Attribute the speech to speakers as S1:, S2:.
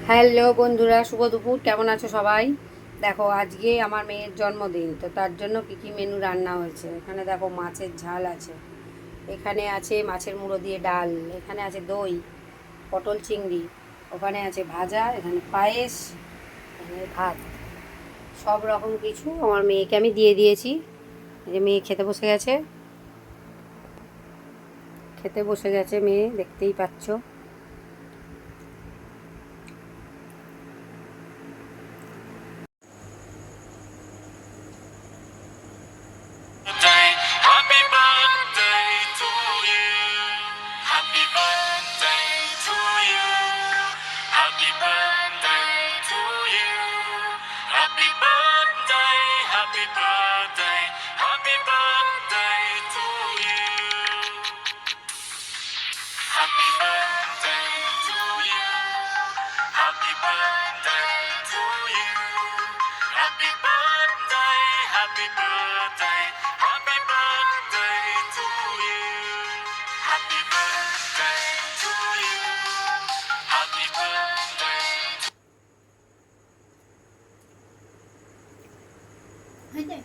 S1: Hello বন্ধুরা, শুভ দুপুর। কেমন আছো সবাই? দেখো, আজকে আমার মেয়ের জন্মদিন, তো তার জন্য কী কী মেনু রান্না হয়েছে। এখানে দেখো, মাছের ঝাল আছে, এখানে আছে মাছের মুড়ো দিয়ে ডাল, এখানে আছে দই, পটল চিংড়ি, ওখানে আছে ভাজা, এখানে পায়েস, এখানে ভাত। সব রকম কিছু আমার মেয়েকে আমি দিয়ে দিয়েছি। এই যে মেয়ে খেতে বসে গেছে, মেয়ে, দেখতেই পাচ্ছ।
S2: Happy birthday to you. Happy birthday to you. Happy birthday to you. Happy birthday, happy birthday, happy birthday to you. Happy birthday to you. Happy birthday to you. Happy birthday, happy birthday, happy birthday to you. Happy birthday to you. Happy birthday.
S1: হয়েছে?